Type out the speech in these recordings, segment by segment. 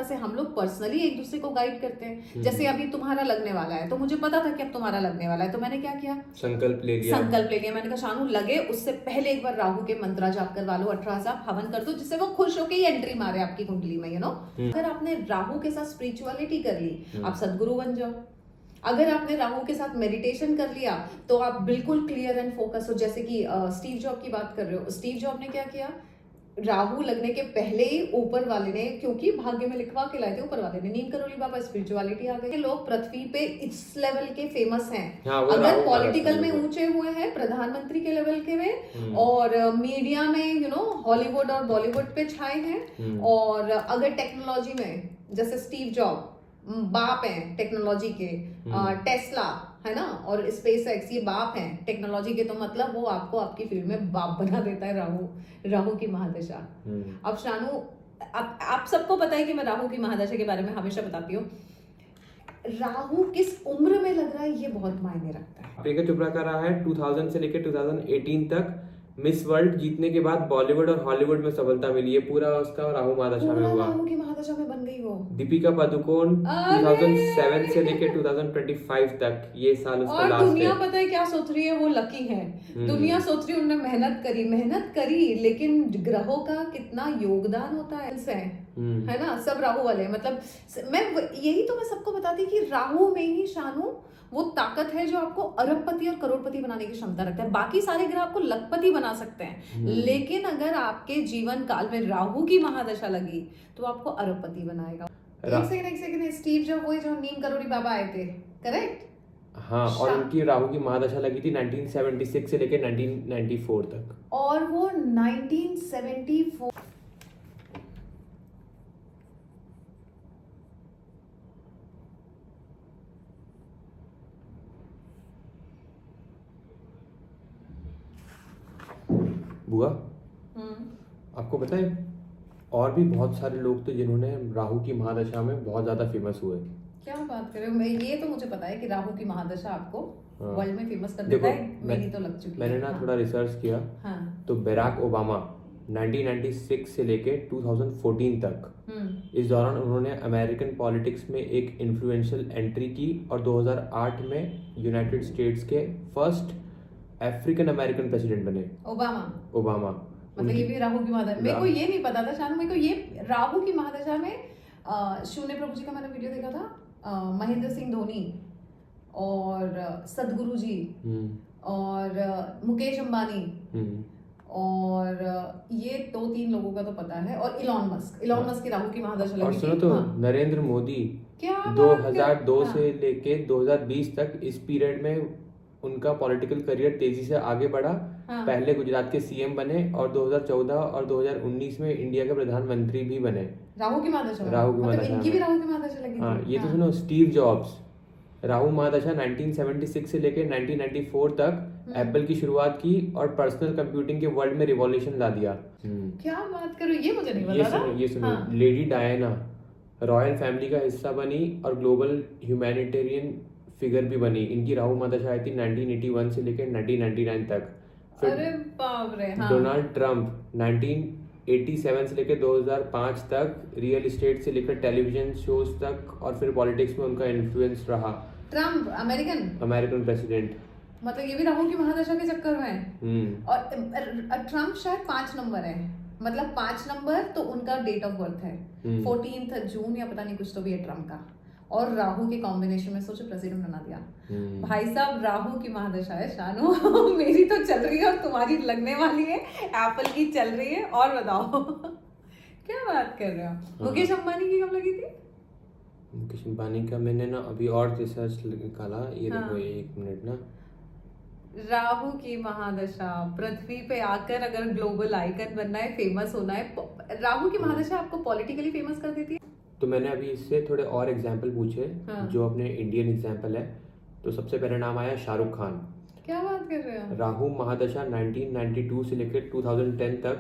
से हम लोग पर्सनली एक दूसरे को गाइड करते हैं। जैसे अभी तुम्हारा लगने वाला है तो मुझे पता था कि अब तुम्हारा लगने वाला है, तो मैंने क्या किया, संकल्प ले लिया। मैंने कहा शानू लगे उससे पहले एक बार राहु के मंत्रा जाप करवा लो, 18 जाप हवन कर दो, जिससे वो खुश होकर ही एंट्री मारे आपकी कुंडली में, अगर आपने राहु के साथ स्पिरिचुअलिटी कर ली, आप सदगुरु बन जाओ। अगर आपने राहु के साथ मेडिटेशन कर लिया तो आप बिल्कुल क्लियर एंड फोकस हो। जैसे कि स्टीव जॉब की बात कर रहे हो, स्टीव जॉब ने क्या किया, राहु लगने के पहले ही ऊपर वाले ने, क्योंकि भाग्य में लिखवा के लाए थे ऊपर वाले ने, नीम करोली बाबा, स्पिरिचुअलिटी आ गई। लोग पृथ्वी पे इस लेवल के फेमस हैं। अगर पॉलिटिकल में ऊंचे हुए हैं, प्रधानमंत्री के लेवल के में, और मीडिया में हॉलीवुड और बॉलीवुड पे छाए हैं, और अगर टेक्नोलॉजी में जैसे स्टीव जॉब बाप हैं टेक्नोलॉजी के, टेस्ला है ना, और स्पेस एक्स, ये बाप हैं टेक्नोलॉजी के, तो मतलब वो आपको आपकी फील्ड में बाप बना देता है राहु की महादशा। अब शानू, आप सबको पता है कि मैं राहु की महादशा के बारे में हमेशा बताती हूँ। राहु किस उम्र में लग रहा है ये बहुत मायने रखता है। प्रियंका चोपड़ा का रहा है 2000 से लेकर 2018 तक मिस वर्ल्ड जीतने के बाद बॉलीवुड और हॉलीवुड में सफलता मिली है, पूरा उसका राहु महादशा में हुआ। राहु की महादशा में बन गई वो। दीपिका पादुकोण 2007 से लेकर 2025 तक, ये साल उसका और लास्ट है। दुनिया पता है क्या सोच रही है, वो लकी है। दुनिया सोच रही है उन्होंने मेहनत करी, लेकिन ग्रहों का कितना योगदान होता है ना, सब राहु वाले। मतलब यही तो मैं सबको बताती कि राहु में ही शानू वो ताकत है जो आपको अरबपति और करोड़पति बनाने की क्षमता रखता है। बाकी सारे ग्रह आपको लखपति बना सकते हैं, लेकिन अगर आपके जीवन काल में राहु की महादशा लगी तो आपको अरबपति बनाएगा। एक सेकंड, स्टीव जॉब वही जो नीम करोड़ी बाबा आए थे, करेक्ट? हाँ, और उनकी राहु की महादशा लगी थी 1976 से लेकर 1994 तक, और वो 1974 बुआ आपको पता है और भी बहुत सारे लोग थे जिन्होंने राहु की महादशा में बहुत ज्यादा फेमस हुए। क्या बात कर रहे हो? मैं ये तो मुझे पता है कि राहु की महादशा आपको वर्ल्ड में फेमस कर देता है, मेरी तो लग चुकी मैंने ना थोड़ा रिसर्च किया। तो बराक ओबामा 1996 से लेके 2014 तक, इस दौरान उन्होंने अमेरिकन पॉलिटिक्स में एक इन्फ्लुएंशियल एंट्री की, और 2008 में यूनाइटेड स्टेट्स के फर्स्ट अफ्रीकन अमेरिकन प्रेसिडेंट बने। ओबामा मतलब ये भी राहु की महादशा। मेरे को ये नहीं पता था शानू, मेरे को ये राहु की महादशा में शून्य प्रभु जी का मैंने वीडियो देखा था, महेंद्र सिंह धोनी और सदगुरु जी और मुकेश अंबानी, और ये 2-3 लोगों का तो पता है, और इलॉन मस्क की राहु की महादशा लगी। और सुनो तो नरेंद्र मोदी 2002 से लेके 2020 तक, इस पीरियड में उनका पॉलिटिकल करियर तेजी से आगे बढ़ा। पहले गुजरात के सीएम बने और 2014 और 2019 में इंडिया के प्रधानमंत्री भी बने। राहु की महादशा इनकी भी राहु की महादशा लगी थी। ये तो सुनो, स्टीव जॉब्स राहु महादशा 1976 से लेकर 1994 तक एप्पल की शुरुआत की और पर्सनल कंप्यूटिंग के वर्ल्ड में रिवॉल्यूशन ला दिया। क्या बात करो, ये मुझे नहीं पता था। ये सुनो, लेडी डायना रॉयल फैमिली का हिस्सा बनी और ग्लोबल ह्यूमैनिटेरियन फिगर भी बनी। इनकी राहु महादशा आई थी 1981 से लेकर 1999 तक। अरे बाप रे। डोनाल्ड ट्रंप 1987 से लेकर 2005 तक, रियल एस्टेट से लेकर टेलीविजन शोज तक, और फिर पॉलिटिक्स में उनका इन्फ्लुएंस रहा। ट्रंप अमेरिकन प्रेसिडेंट, मतलब ये भी राहु की महादशा के चक्कर में। और ट्रंप शायद 5 नंबर है, मतलब 5 नंबर तो उनका डेट ऑफ बर्थ है 14 जून या पता नहीं कुछ तो भी है ट्रंप का, और राहु के कॉम्बिनेशन में सोचो प्रेसिडेंट बना दिया। भाई साहब राहु की महादशा है शानू। मेरी तो चल रही है और तुम्हारी लगने वाली है, एप्पल की चल रही है। और बताओ क्या बात कर रहे हो? मुकेश अंबानी की कब लगी थी? मुकेश अंबानी का मैंने ना अभी और रिसर्च निकाला, ये देखो 1 मिनट ना। राहु की महादशा, पृथ्वी पे आकर अगर ग्लोबल आइकन बनना है, फेमस होना है, राहु की महादशा आपको पॉलिटिकली फेमस कर देती है। तो मैंने अभी इससे थोड़े और एग्जाम्पल पूछे जो अपने इंडियन एग्जाम्पल है। तो सबसे पहले नाम आया शाहरुख खान। क्या बात कर रहे हो? राहु महादशा 1992 से लेकर 2010 तक,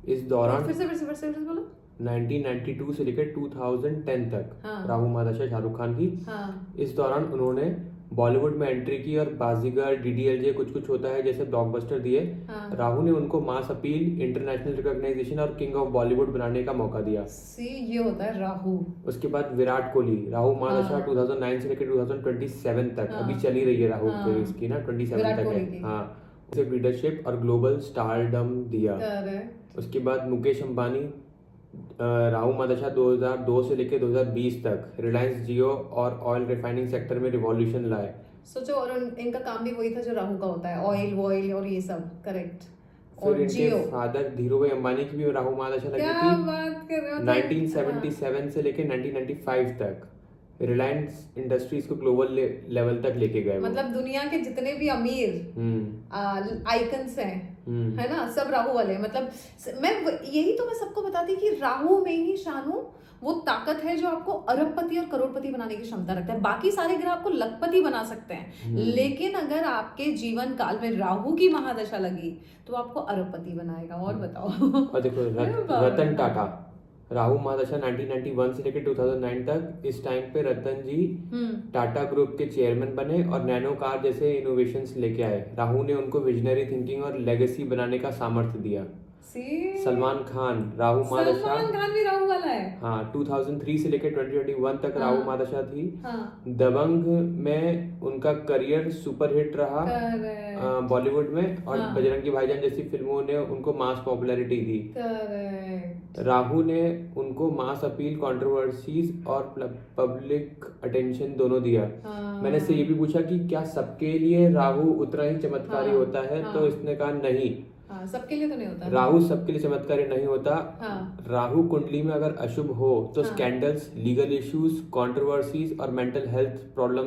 इस दौरान फिर से बोलो। 1992 से लेकर 2010 तक राहु महादशा शाहरुख खान की। इस दौरान उन्होंने बॉलीवुड में एंट्री की और बाजीगर, डीडीएलजे कुछ कुछ होता है जैसे ब्लॉकबस्टर दिए। राहु ने उनको मास अपील, इंटरनेशनल रिकॉग्नाइजेशन और किंग ऑफ बॉलीवुड बनाने का मौका दिया। सी ये होता है राहु। उसके बाद विराट कोहली, राहु महादशा 2009 से लेकर 2027 तक अभी चली रही है राहु के इसकी ना 27 तक है। हाँ, उसे लीडरशिप और ग्लोबल स्टारडम दिया। उसके बाद मुकेश अंबानी, राहु महादशा 2002 से लेकर 2020 तक रिलायंस जियो और ऑयल रिफाइनिंग सेक्टर में रिवॉल्यूशन लाए। सोचो, और इनका काम भी वही था जो राहु का होता है, ऑयल वॉयल और ये सब। करेक्ट। फिर और इनके जियो, फादर धीरूभाई अंबानी की भी राहु महादशा लगी क्या थी। बात कर रहे हो। 1977 से लेकर 1995 तक रिलायंस इंडस्ट्रीज को ग्लोबल लेवल तक लेके गए। मतलब दुनिया के जितने भी अमीर आइकन्स हैं, है ना, सब राहु वाले हैं। मतलब मैं सबको बताती कि राहु में ही शानू वो ताकत है जो आपको अरबपति और करोड़पति बनाने की क्षमता रखता है। बाकी सारे ग्रह आपको लखपति बना सकते हैं, लेकिन अगर आपके जीवन काल में राहु की महादशा लगी तो आपको अरबपति बनाएगा। और बताओ। और देखो रतन टाटा, राहु महादशा 1991 से लेकर 2009 तक, इस टाइम पे रतन जी टाटा ग्रुप के चेयरमैन बने और नैनो कार जैसे इनोवेशंस लेके आए। राहु ने उनको विजनरी थिंकिंग और लेगेसी बनाने का सामर्थ्य दिया। सलमान खान, राहु महादशा, सलमान खान भी राहु वाला है। हाँ, 2003 से लेकर 2021 तक राहु महादशा थी। दबंग में उनका करियर सुपरहिट रहा बॉलीवुड में, और बजरंगी भाईजान जैसी फिल्मों ने उनको मास पॉपुलैरिटी दी। राहु ने उनको मास अपील, कंट्रोवर्सीज और पब्लिक अटेंशन दोनों दिया। मैंने इससे ये भी पूछा कि क्या सबके लिए राहु उतना ही चमत्कारी होता है, तो इसने कहा नहीं, सबके लिए तो नहीं होता। राहु सबके लिए चमत्कारी नहीं होता। राहु कुंडली में अगर अशुभ हो तो स्कैंडल्स, लीगल इश्यूज, कंट्रोवर्सीज और मेंटल हेल्थ प्रॉब्लम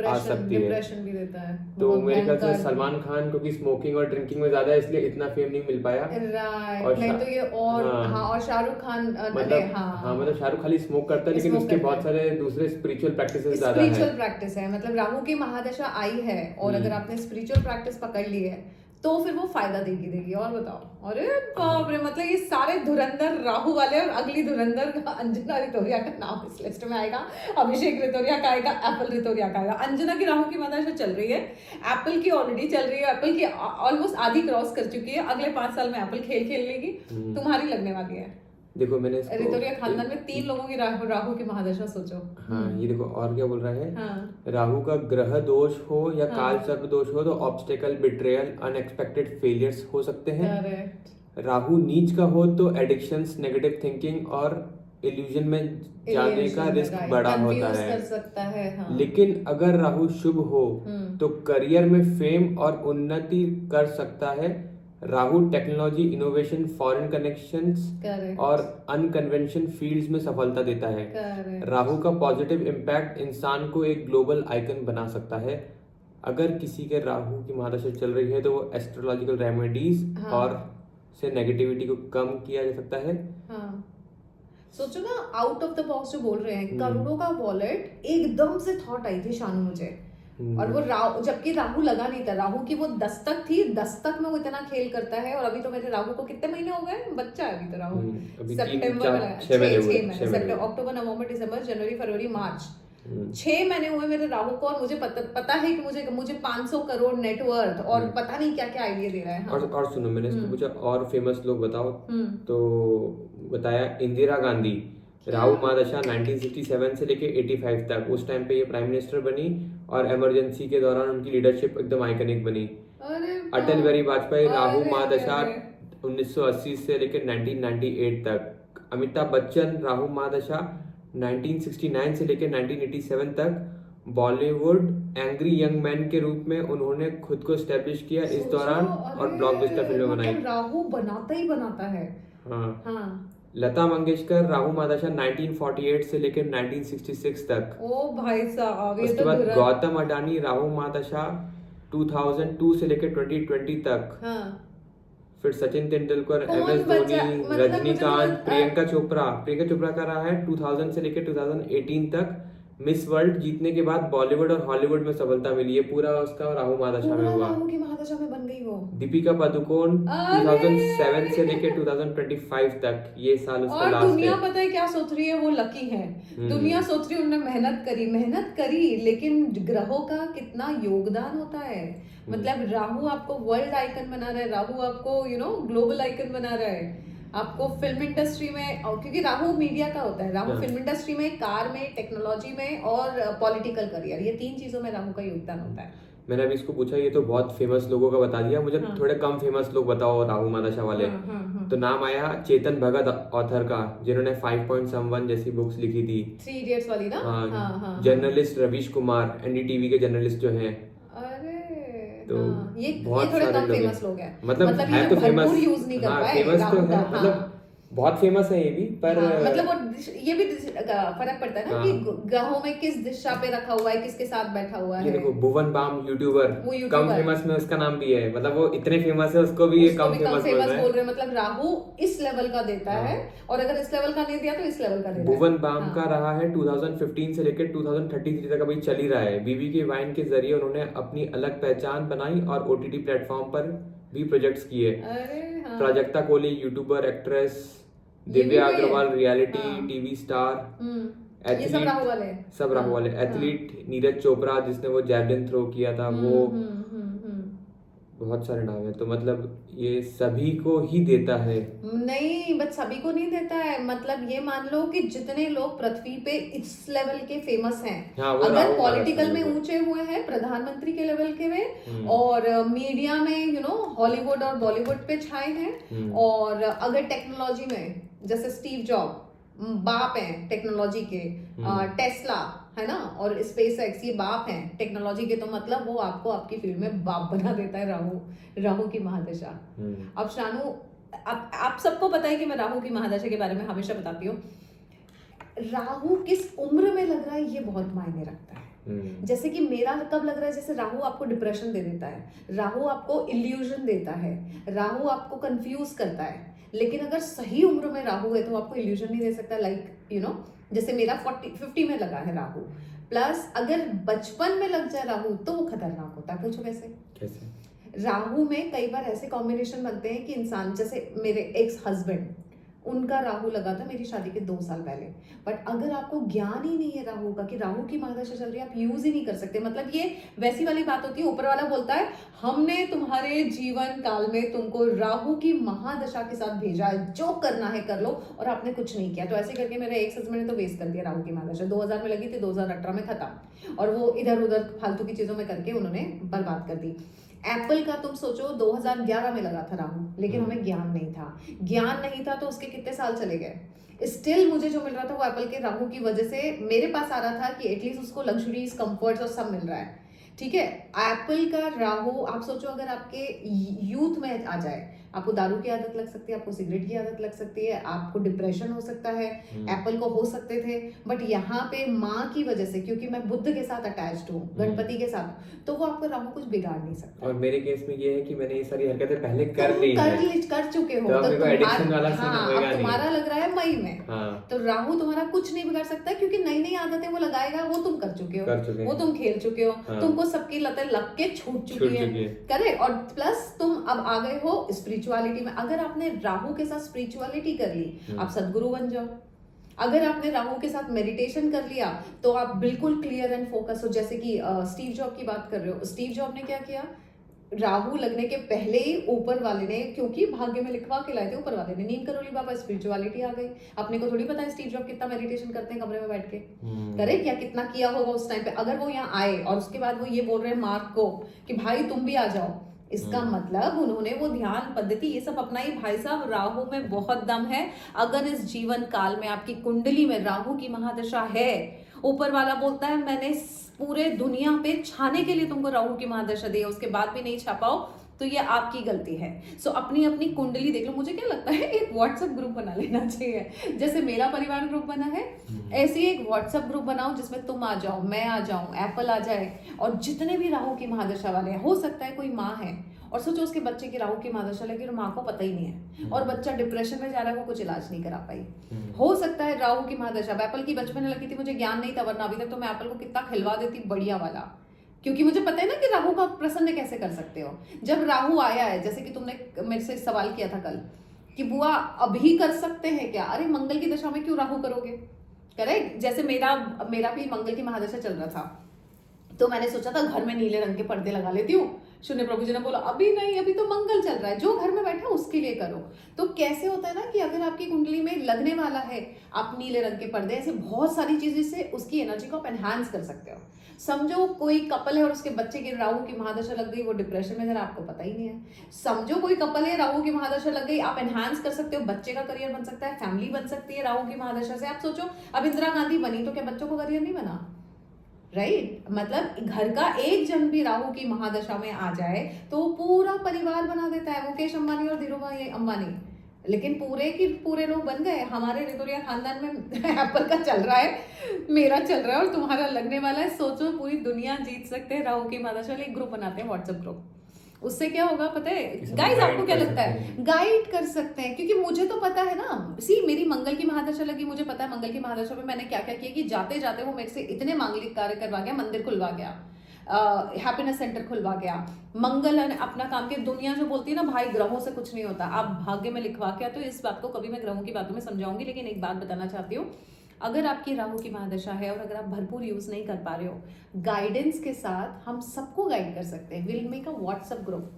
आ सकती है। डिप्रेशन भी देता है। तो मेरे ख्याल से सलमान खान क्योंकि स्मोकिंग और ड्रिंकिंग में ज्यादा है, इसलिए इतना फेम नहीं मिल पाया। और नहीं तो ये और शाहरुख खान मतलब शाहरुख खाली स्मोक करता है, लेकिन उसके बहुत सारे दूसरे स्पिरिचुअल प्रैक्टिसेस ज्यादा है। स्पिरिचुअल प्रैक्टिस है, मतलब राहु की महादशा आई है और अगर आपने स्पिरिचुअल प्रैक्टिस पकड़ ली है तो फिर वो फायदा देगी। और बताओ। अरे बाप रे, मतलब ये सारे धुरंधर राहु वाले, और अगली धुरंधर अंजना रितोरिया का नाम इस लिस्ट में आएगा, अभिषेक रितोरिया का आएगा, एप्पल रितोरिया का आएगा। अंजना की राहु की महादशा चल रही है, एप्पल की ऑलरेडी चल रही है, एप्पल की ऑलमोस्ट आधी क्रॉस कर चुकी है। अगले 5 साल में एप्पल खेल लेगी, तुम्हारी लगने वाली है। देखो मैंने रितोरिया खानदान में 3 लोगों की राहु की महादशा सोचो। हाँ, ये देखो और क्या बोल रहा है। राहु का ग्रह दोष हो या काल सर्प दोष हो तो ऑब्स्टेकल, बिट्रेयल, अनएक्सपेक्टेड फेलियर्स हो सकते हैं। राहु नीच का हो तो एडिक्शंस, नेगेटिव थिंकिंग और इल्यूजन में जाने का रिस्क बड़ा होता है। कर सकता है। लेकिन अगर राहु शुभ हो तो करियर में फेम और उन्नति कर सकता है। Rahu technology, innovation, foreign connections और अनकन्वेंशन फील्ड्स में सफलता देता है। राहु का पॉजिटिव इम्पैक्ट इंसान को एक ग्लोबल आइकन बना सकता है। अगर किसी के राहु की महादशा चल रही है तो वो एस्ट्रोलॉजिकल रेमेडीज और से नेगेटिविटी को कम किया जा सकता है। सोचो ना, आउट ऑफ द बॉक्स जो बोल रहे हैं, करोड़ों का वॉलेट, एकदम से थॉट आई थी शानू मुझे, और वो जबकि राहु लगा नहीं था। राहु की वो दस्तक थी, दस्तक में वो इतना खेल करता है। और अभी तो मेरे राहु को कितने महीने हो गए, बच्चा है अभी तो राहु। सितंबर में लगा, 6 महीने, अक्टूबर, नवंबर, दिसंबर, जनवरी, फरवरी, मार्च, 6 महीने हुए मेरे राहु को। और मुझे पता है कि मुझे 500 करोड़ नेटवर्थ और पता नहीं क्या क्या आइडिया दे रहा है। और सुनो, मैंने इसको पूछा और फेमस लोग बताओ, तो बताया इंदिरा गांधी, राहु महादशा 1967 से लेके 85 तक, उस टाइम पे ये प्राइम मिनिस्टर बनी और इमरजेंसी के दौरान उनकी लीडरशिप एकदम आइकनिक बनी। अटल बिहारी वाजपेयी, राहु महादशा 1980 से लेकर 1998 तक। अमिताभ बच्चन, राहु महादशा 1969 से लेकर 1987 तक। बॉलीवुड एंग्री यंग मैन के रूप में उन्होंने खुद को एस्टेब्लिश किया इस दौरान और ब्लॉकबस्टर फिल्में बनाई। राहु बनाता ही बनाता है। हाँ। लता मंगेशकर, राहु महादशा 1948 से लेकर 1966 तक। ओ भाई साहब, उसके बाद गौतम अडानी, राहु महादशा 2002 से लेकर 2020 तक। फिर सचिन तेंदुलकर, MS धोनी, रजनीकांत, प्रियंका चोपड़ा का रहा है 2000 से लेकर 2018 तक। मिस वर्ल्ड जीतने के बाद बॉलीवुड और हॉलीवुड में सफलता मिली है, पूरा उसका राहु महादशा में पूरा हुआ। राहु की महादशा में बन गई वो। दीपिका पादुकोण अरे! 2007 से लेके 2025 तक, ये साल उसका और लास्ट दुनिया है। पता है क्या सोच रही है, वो लकी है। दुनिया सोच रही है उन्होंने मेहनत करी, लेकिन ग्रहों का कितना योगदान होता है। मतलब राहु आपको वर्ल्ड आइकन बना रहा है, राहु आपको ग्लोबल आइकन बना रहा है, आपको फिल्म इंडस्ट्री में, और क्योंकि राहु मीडिया का होता है, राहु फिल्म इंडस्ट्री में, कार में, टेक्नोलॉजी में और पॉलिटिकल करियर, ये 3 चीजों में राहु का योगदान होता है। मैंने अभी इसको पूछा, ये तो बहुत फेमस लोगों का बता दिया, मुझे थोड़े कम फेमस लोग बताओ राहु महादशा वाले। तो नाम आया चेतन भगत ऑथर का, जिन्होंने 5 पॉइंट समवन जैसी बुक्स लिखी थी। 3 इडियट्स वाली ना। हाँ। जर्नलिस्ट रवीश कुमार, एनडीटीवी के जर्नलिस्ट जो हैं। तो ये बहुत थोड़े सारे कम लोग फेमस हैं। लोग हैं, मतलब ये है तो फेमस, यूज नहीं कर पाए फेमस तो राहु है, का। मतलब बहुत फेमस है ये भी, पर मतलब वो ये भी फर्क पड़ता है ना कि ग्रहों में किस दिशा पे रखा हुआ है, किसके साथ बैठा हुआ है। ये देखो भुवन बाम यूट्यूबर, कम फेमस में उसका नाम भी है, मतलब वो इतने फेमस है, उसको भी ये कम फेमस बोल रहे हैं। मतलब राहु इस लेवल का देता है, और अगर इस लेवल का नहीं दिया तो इस लेवल का देता है। भुवन बाम का रहा है 2015 से लेकर 2033 तक अभी चल ही रहा है। बीबी के वाइन के जरिए उन्होंने अपनी अलग पहचान बनाई और ओटीटी प्लेटफॉर्म पर भी प्रोजेक्ट्स किए। Prajakta Kohli YouTuber, actress, Divya Agarwal reality TV star, ये सब राहु वाले, सब राहु वाले। एथलीट नीरज चोपड़ा, जिसने वो जैवलिन थ्रो किया था, वो बहुत सारे नाम है। तो मतलब ये सभी को ही देता है। नहीं, बट सभी को नहीं देता है, मतलब ये मान लो कि जितने लोग पृथ्वी पे इस लेवल के फेमस हैं, अगर पॉलिटिकल में ऊंचे हुए हैं, प्रधानमंत्री के लेवल के में, और मीडिया में हॉलीवुड और बॉलीवुड पे छाए हैं, और अगर टेक्नोलॉजी में जैसे स्टीव जॉब बाप हैं टेक्नोलॉजी के, टेस्ला है ना, और स्पेस एक्स, ये बाप हैं टेक्नोलॉजी के, तो मतलब वो आपको आपकी फील्ड में बाप बना देता है राहु की महादशा। अब शानू, आप सबको पता है कि मैं राहु की महादशा के बारे में हमेशा बताती हूँ। राहु किस उम्र में लग रहा है ये बहुत मायने रखता है। जैसे कि मेरा कब लग रहा है, जैसे राहु आपको डिप्रेशन दे देता है, राहु आपको इल्यूजन देता है, राहु आपको कंफ्यूज करता है, लेकिन अगर सही उम्र में राहु है तो आपको इल्यूजन नहीं दे सकता। लाइक जैसे मेरा 50 में लगा है राहु, प्लस अगर बचपन में लग जाए राहु तो वो खतरनाक होता है। पूछो कैसे? राहु में कई बार ऐसे कॉम्बिनेशन बनते हैं कि इंसान, जैसे मेरे एक्स हस्बैंड, उनका राहु लगा था मेरी शादी के 2 साल पहले, बट अगर आपको ज्ञान ही नहीं है राहु का कि राहु की महादशा चल रही है, आप यूज ही नहीं कर सकते। मतलब ये वैसी वाली बात होती है, ऊपर वाला बोलता है हमने तुम्हारे जीवन काल में तुमको राहु की महादशा के साथ भेजा है, जो करना है कर लो, और आपने कुछ नहीं किया। तो ऐसे करके मेरे एक्स हस्बैंड ने तो वेस्ट कर दिया राहु की महादशा। 2000 में लगी थी, 2018 में खत्म, और वो इधर उधर फालतू की चीजों में करके उन्होंने बर्बाद कर दी। एप्पल का तुम सोचो 2011 में लगा था राहु, लेकिन हमें ज्ञान नहीं था तो उसके कितने साल चले गए। स्टिल मुझे जो मिल रहा था वो एप्पल के राहु की वजह से मेरे पास आ रहा था कि एटलीस्ट उसको लग्जरीज, कंफर्ट्स और सब मिल रहा है। ठीक है, एप्पल का राहु, आप सोचो अगर आपके यूथ में आ जाए, आपको दारू की आदत लग सकती है, आपको सिगरेट की आदत लग सकती है, आपको डिप्रेशन हो सकता है, एप्पल को हो सकते थे, बट यहाँ पे माँ की वजह से, क्योंकि मैं बुद्ध के साथ अटैच्ड हूँ, गणपति के साथ, तो वो आपको राहु कुछ बिगाड़ नहीं सकता। और मेरे केस में ये है कि मैंने ये सारी हरकतें पहले कर चुके हो, तो तुम्हारा लग रहा है मई में, तो राहु तुम्हारा कुछ नहीं बिगाड़ सकता, क्योंकि नई नई आदतें वो लगाएगा, वो तुम कर चुके हो, वो तुम खेल चुके हो, तुमको सबकी लतें लग के छूट चुकी है, करेक्ट। और प्लस तुम अब आ गए हो स्पिरिचुअलिटी में। अगर आपने राहु के साथ स्पिरिचुअलिटी कर ली, आप सदगुरु बन जाओ। अगर आपने राहु के साथ मेडिटेशन कर लिया तो आप बिल्कुल क्लियर एंड फोकस हो। जैसे कि स्टीव जॉब की बात कर रहे हो, स्टीव जॉब ने क्या किया, राहु लगने के पहले ही ऊपर वाले ने, क्योंकि भाग्य में लिखवा के लाए थे ऊपर वाले ने, नींद करोली बाबा, स्पिरिचुअलिटी आ गई। अपने को थोड़ी पता है स्टीव जॉब कितना मेडिटेशन करते हैं कमरे में बैठ के, करेक्ट, या कितना किया होगा उस टाइम पे। अगर वो यहाँ आए और उसके बाद वो ये बोल रहे हैं मार्क को कि भाई तुम भी आ जाओ, इसका मतलब उन्होंने वो ध्यान पद्धति ये सब अपनाई। भाई साहब, राहु में बहुत दम है। अगर इस जीवन काल में आपकी कुंडली में राहु की महादशा है, ऊपर वाला बोलता है मैंने पूरे दुनिया पे छाने के लिए तुमको राहु की महादशा दी है, उसके बाद भी नहीं छा पाओ तो ये आपकी गलती है। सो अपनी अपनी कुंडली देख लो। मुझे क्या लगता है एक व्हाट्सएप ग्रुप बना लेना चाहिए, जैसे मेरा परिवार ग्रुप बना है, ऐसे ही एक व्हाट्सएप ग्रुप बनाओ जिसमें तुम आ जाओ, मैं आ जाऊं, एप्पल आ जाए, और जितने भी राहु की महादशा वाले हैं, हो सकता है कोई माँ है और सोचो उसके बच्चे की राहु की महादशा लगी और माँ को पता ही नहीं है और बच्चा डिप्रेशन में जा रहा है, वो कुछ इलाज नहीं करा पाई। हो सकता है राहु की महादशा, एप्पल की बचपन में लगी थी, मुझे ज्ञान नहीं था, वरना अभी तक तो मैं एप्पल को कितना खिलवा देती बढ़िया वाला, क्योंकि मुझे पता है ना कि राहु का प्रसन्न कैसे कर सकते हो। जब राहु आया है, जैसे कि तुमने मेरे से सवाल किया था कल कि बुआ अभी कर सकते हैं क्या, अरे मंगल की दशा में क्यों राहु करोगे, करेक्ट। जैसे मेरा भी मंगल की महादशा चल रहा था, तो मैंने सोचा था घर में नीले रंग के पर्दे लगा लेती हूँ। शून्य प्रभु जी ने बोला अभी नहीं, अभी तो मंगल चल रहा है, जो घर में बैठा उसके लिए करो। तो कैसे होता है ना कि अगर आपकी कुंडली में लगने वाला है, आप नीले रंग के पर्दे, ऐसे बहुत सारी चीजें से उसकी एनर्जी को आप एनहांस कर सकते हो। समझो कोई कपल है और उसके बच्चे की राहु की महादशा लग गई, वो डिप्रेशन में जरा, आपको पता ही नहीं है। समझो कोई कपल है, राहु की महादशा लग गई, आप एनहांस कर सकते हो, बच्चे का करियर बन सकता है, फैमिली बन सकती है राहु की महादशा से। आप सोचो अब इंदिरा गांधी बनी तो क्या बच्चों को करियर नहीं बना, राइट मतलब घर का एक जन भी राहु की महादशा में आ जाए तो पूरा परिवार बना देता है। मुकेश अंबानी और धीरूभाई अंबानी, लेकिन पूरे की पूरे लोग बन गए। हमारे रितोरिया खानदान में एप्पल का चल रहा है, मेरा चल रहा है और तुम्हारा लगने वाला है। सोचो पूरी दुनिया जीत सकते हैं राहु की महादशा। एक ग्रुप बनाते हैं, व्हाट्सएप ग्रुप, उससे क्या होगा पता है गाइस, आपको क्या लगता है? गाइड कर सकते हैं, क्योंकि मुझे तो पता है ना, सी मेरी मंगल की महादशा लगी, मुझे पता है मंगल की महादशा में मैंने क्या क्या किया कि जाते जाते वो मेरे से इतने मांगलिक कार्य करवा गया, मंदिर खुलवा गया, हैप्पीनेस सेंटर खुलवा गया। मंगल अपना काम के, दुनिया जो बोलती है ना भाई ग्रहों से कुछ नहीं होता, आप भाग्य में लिखवा के, तो इस बात को कभी मैं ग्रहों की बातों में समझाऊंगी। लेकिन एक बात बताना चाहती हूँ, अगर आपकी राहु की महादशा है और अगर आप भरपूर यूज नहीं कर पा रहे हो, गाइडेंस के साथ हम सबको गाइड कर सकते हैं। Will make a WhatsApp group,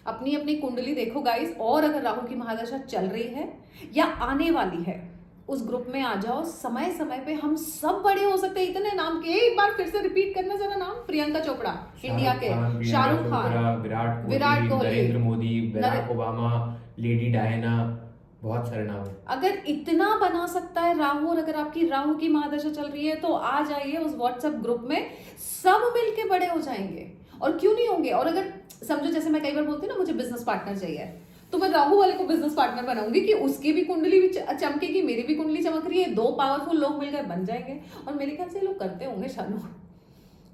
अपनी अपनी कुंडली देखो गाइस, और अगर राहु की महादशा चल रही है या आने वाली है, उस ग्रुप में आ जाओ। समय समय पे हम सब बड़े हो सकते हैं। इतने नाम के, एक बार फिर से रिपीट करना जरा नाम, प्रियंका चोपड़ा इंडिया के, Shahrukh Khan, Virat Kohli, Narendra Modi, Barack Obama, lady Diana, बहुत सारे नाम है। अगर इतना बना सकता है राहु, और अगर आपकी राहु की महादशा चल रही है तो आ जाइए उस व्हाट्सएप ग्रुप में, सब मिलके बड़े हो जाएंगे। और क्यों नहीं होंगे? और अगर समझो जैसे मैं कई बार बोलती हूँ ना, मुझे बिजनेस पार्टनर चाहिए, तो मैं राहु वाले को बिजनेस पार्टनर बनाऊंगी कि उसकी भी कुंडली भी चमकेगी, मेरी भी कुंडली चमक रही है, दो पावरफुल लोग मिलकर बन जाएंगे। और मेरे ख्याल से ये लोग करते होंगे शानू,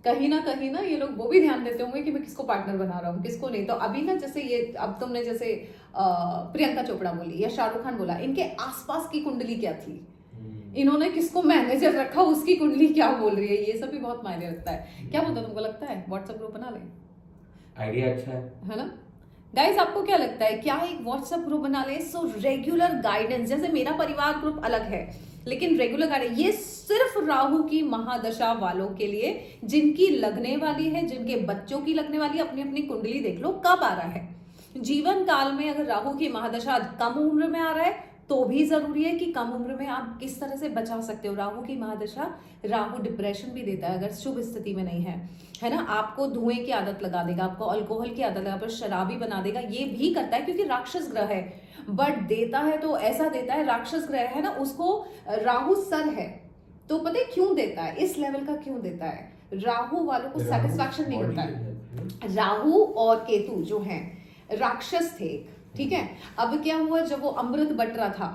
कहीं ना ये लोग वो भी ध्यान देते होंगे कि मैं किसको पार्टनर बना रहा हूँ, किसको नहीं। तो अभी ना जैसे ये अब तुमने जैसे प्रियंका चोपड़ा बोली या शाहरुख खान बोला, इनके आसपास की कुंडली क्या थी, इन्होंने किसको मैनेजर रखा, उसकी कुंडली क्या बोल रही है, ये सब भी बहुत मायने रखता है। क्या बोलता तुमको लगता है व्हाट्सएप ग्रुप बना ले? आइडिया अच्छा है ना गाइस? आपको क्या लगता है, क्या एक व्हाट्सएप ग्रुप बना ले? सो रेगुलर गाइडेंस, जैसे मेरा परिवार ग्रुप अलग है लेकिन रेगुलर गाइडेंस, ये सिर्फ राहु की महादशा वालों के लिए, जिनकी लगने वाली है, जिनके बच्चों की लगने वाली है। अपनी अपनी कुंडली देख लो कब आ रहा है जीवन काल में। अगर राहु की महादशा कम उम्र में आ रहा है तो भी जरूरी है कि कम उम्र में आप किस तरह से बचा सकते हो। राहु की महादशा, राहु डिप्रेशन भी देता है अगर शुभ स्थिति में नहीं है ना। आपको धुएं की आदत लगा देगा, आपको अल्कोहल की आदत लगा, आपको शराबी बना देगा, ये भी करता है क्योंकि राक्षस ग्रह है। बट देता है तो ऐसा देता है, राक्षस ग्रह है ना, उसको राहु सर है तो पता है क्यों देता है, इस लेवल का क्यों देता है। राहु वालों को सेटिस्फैक्शन नहीं होता है। राहु और केतु जो हैं राक्षस थे, ठीक है। अब क्या हुआ, जब वो अमृत बट रहा था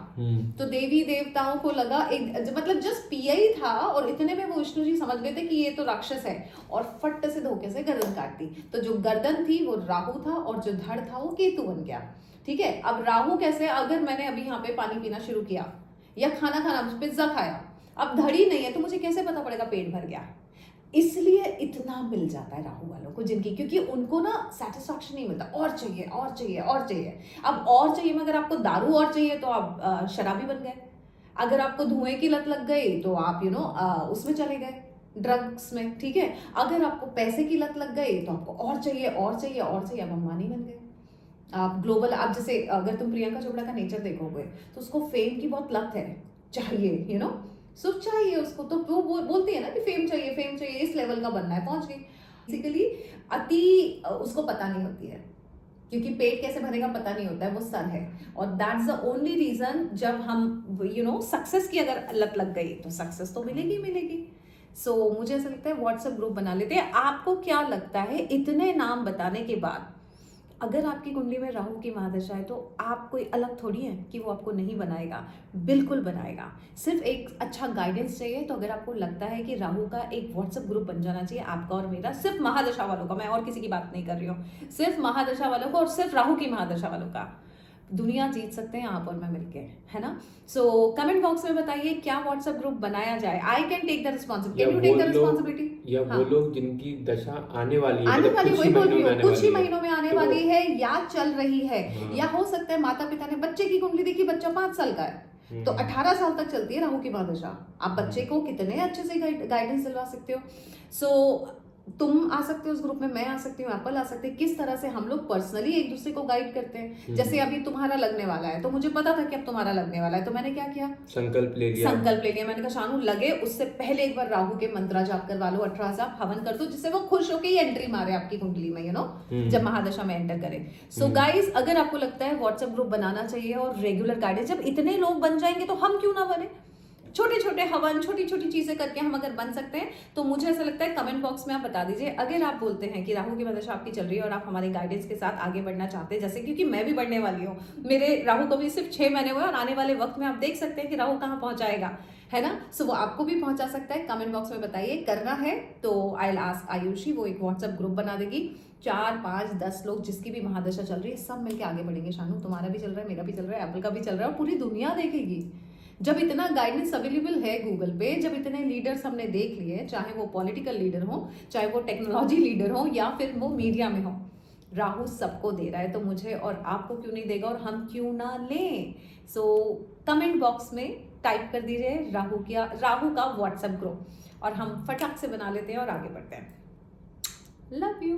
तो देवी देवताओं को लगा, एक मतलब जस्ट पिया ही था और इतने में वो विष्णु जी समझ गए थे कि ये तो राक्षस है और फट से धोखे से गर्दन काट दी। तो जो गर्दन थी वो राहु था और जो धड़ था वो केतु बन गया, ठीक है। अब राहु कैसे, अगर मैंने अभी यहाँ पे पानी पीना शुरू किया या खाना खाना, पिज्जा खाया, अब धड़ी नहीं है तो मुझे कैसे पता पड़ेगा पेट भर गया। इसलिए इतना मिल जाता है राहु वालों को, जिनकी, क्योंकि उनको ना सेटिस्फैक्शन नहीं मिलता, और चाहिए और चाहिए और चाहिए। अब और चाहिए में अगर आपको दारू और चाहिए तो आप शराबी बन गए, अगर आपको धुएं की लत लग गई तो आप उसमें चले गए, ड्रग्स में, ठीक है। अगर आपको पैसे की लत लग गई तो आपको और चाहिए और चाहिए और चाहिए, आप अंबानी बन गए, आप ग्लोबल। आप जैसे अगर तुम प्रियंका चोपड़ा का नेचर देखोगे तो उसको फेम की बहुत लत है, चाहिए सब चाहिए उसको। तो वो बोलती है ना कि फेम चाहिए, इस लेवल का बनना है, पहुंच गई। बेसिकली अति उसको पता नहीं होती है, क्योंकि पेट कैसे भरेगा पता नहीं होता है, वो सर है। और दैट्स द ओनली रीजन, जब हम सक्सेस की अगर लत लग गई तो सक्सेस तो मिलेगी। सो मुझे ऐसा लगता है व्हाट्सएप ग्रुप बना लेते हैं। आपको क्या लगता है, इतने नाम बताने के बाद अगर आपकी कुंडली में राहु की महादशा है तो आप कोई अलग थोड़ी है कि वो आपको नहीं बनाएगा, बिल्कुल बनाएगा। सिर्फ एक अच्छा गाइडेंस चाहिए। तो अगर आपको लगता है कि राहु का एक व्हाट्सएप ग्रुप बन जाना चाहिए आपका और मेरा, सिर्फ महादशा वालों का, मैं और किसी की बात नहीं कर रही हूँ, सिर्फ महादशा वालों को और सिर्फ राहु की महादशा वालों का, दुनिया जीत सकते हैं आप और मैं मिलके, है ना। सो कमेंट बॉक्स में बताइए क्या व्हाट्सएप ग्रुप बनाया जाए। I can take the responsibility, can you take the responsibility. या वो लोग जिनकी दशा आने वाली है, आने मतलब वाली, कुछ वही ही बोल रही महीनों में हूँ, आने कुछ ही वाली है। महीनों में आने तो वाली है या चल रही है, हाँ। या हो सकता है माता पिता ने बच्चे की कुंडली देखी, बच्चा 5 साल का है तो 18 साल तक चलती है राहु की महादशा। आप बच्चे को कितने अच्छे से गाइडेंस दिलवा सकते हो। सो तुम आ सकते हो उस ग्रुप में, मैं आ सकती हूँ, एप्पल आ सकते हैं। किस तरह से हम लोग पर्सनली एक दूसरे को गाइड करते हैं। जैसे अभी तुम्हारा लगने वाला है तो मुझे पता था कि अब तुम्हारा लगने वाला है, तो मैंने क्या किया, संकल्प ले लिया। मैंने कहा शानू लगे उससे पहले एक बार राहु के मंत्रा जाप करवा लो, 18 साल हवन कर दो, जिससे वो खुश होकर ही एंट्री मारे आपकी कुंडली में, यू नो, जब महादशा में एंटर करे। सो गाइस, अगर आपको लगता है व्हाट्सएप ग्रुप बनाना चाहिए और रेगुलर गाइडेंस, जब इतने लोग बन जाएंगे तो हम क्यों ना बने। छोटे छोटे हवन, छोटी छोटी चीजें करके हम अगर बन सकते हैं तो मुझे ऐसा लगता है कमेंट बॉक्स में आप बता दीजिए। अगर आप बोलते हैं कि राहु की महादशा आपकी चल रही है और आप हमारे गाइडेंस के साथ आगे बढ़ना चाहते हैं, जैसे क्योंकि मैं भी बढ़ने वाली हूँ, मेरे राहु को भी सिर्फ 6 महीने हुए और आने वाले वक्त में आप देख सकते हैं कि राहु कहाँ पहुंचाएगा, है ना। सो वो आपको भी पहुंचा सकता है। कमेंट बॉक्स में बताइए, करना है तो आई विल आस्क आयुषी, वो एक व्हाट्सएप ग्रुप बना देगी। 4, 5, 10 लोग जिसकी भी महादशा चल रही है सब मिलकर आगे बढ़ेंगे। शानू, तुम्हारा भी चल रहा है, मेरा भी चल रहा है, एप्पल का भी चल रहा है, और पूरी दुनिया देखेगी। जब इतना गाइडेंस अवेलेबल है गूगल पे, जब इतने लीडर्स हमने देख लिए, चाहे वो पॉलिटिकल लीडर हो, चाहे वो टेक्नोलॉजी लीडर हो, या फिर वो मीडिया में हो, राहु सबको दे रहा है, तो मुझे और आपको क्यों नहीं देगा, और हम क्यों ना लें। सो कमेंट बॉक्स में टाइप कर दीजिए राहु का व्हाट्सएप ग्रुप, और हम फटाक से बना लेते हैं और आगे बढ़ते हैं। Love you.